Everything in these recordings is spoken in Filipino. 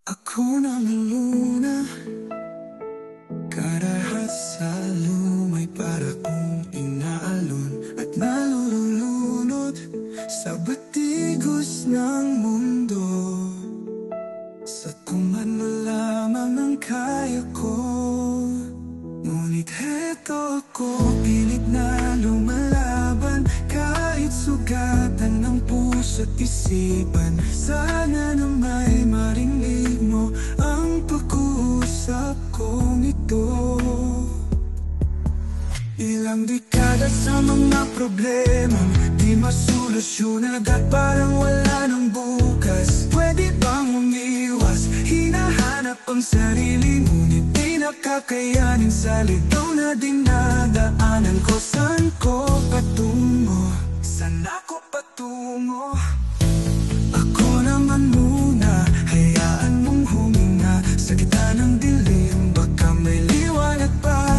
Ako na muna, karahat sa lumay para kong inaalon at nalulunod sa batigos ng mundo. Sa tuman mo lamang ang kaya ko, ngunit heto ako, pilit na lumalaban kahit sugatan ng puso't isipan. Sana na may marinig mo ang pag-uusap kong ito. Ilang dekada sa mga problemang di masolusyonan, agad parang wala ng bukas. Pwede bang umiwas? Hinahanap ang sarili, ngunit di nakakayanin sa ligaw na dinadaanan ko. Saan ko patungo? Saan ako patungo? Ako naman muna, hayaan mong huminga sa gitna ng dilim, baka may liwanag pa.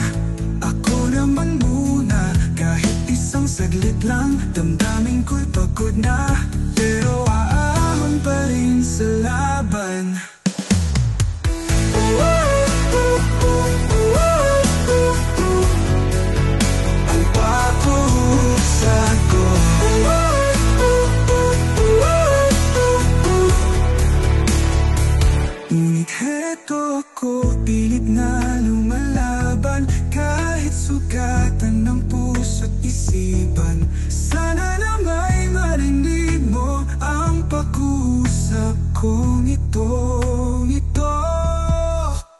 Ako naman muna, kahit isang saglit lang, damdamin ko'y pagod na, pero aahon pa rin sa laban. Ang pag-usa ko, ngunit heto ako, pilit na lumalaban kahit sugatan ng puso't isipan. Sana na may marinig mo ang pag-uusap kong ito.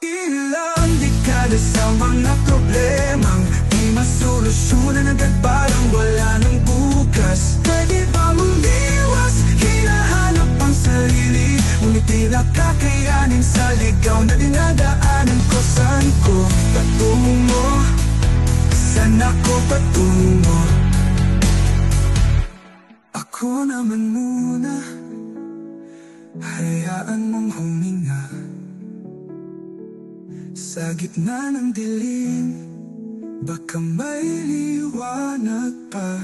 Ilang dekada sa mga problemang di masolusyonan, agad parang wala ng bukas. Pwede ba umiwas? Hinahanap ang sarili, ngunit di nakakayanin sa ligaw na dinadaanan ko. Saan ko patungo? Saan ako patungo? Ako naman muna, hayaan mong huminga sa gitna ng dilim, baka may liwanag pa.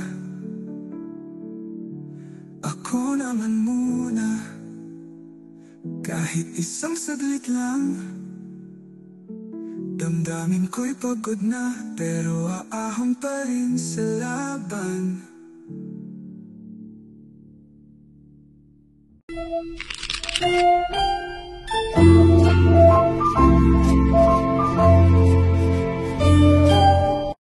Ako naman muna, kahit isang saglit lang, damdamin ko'y pagod na, pero aahon pa rin sa laban.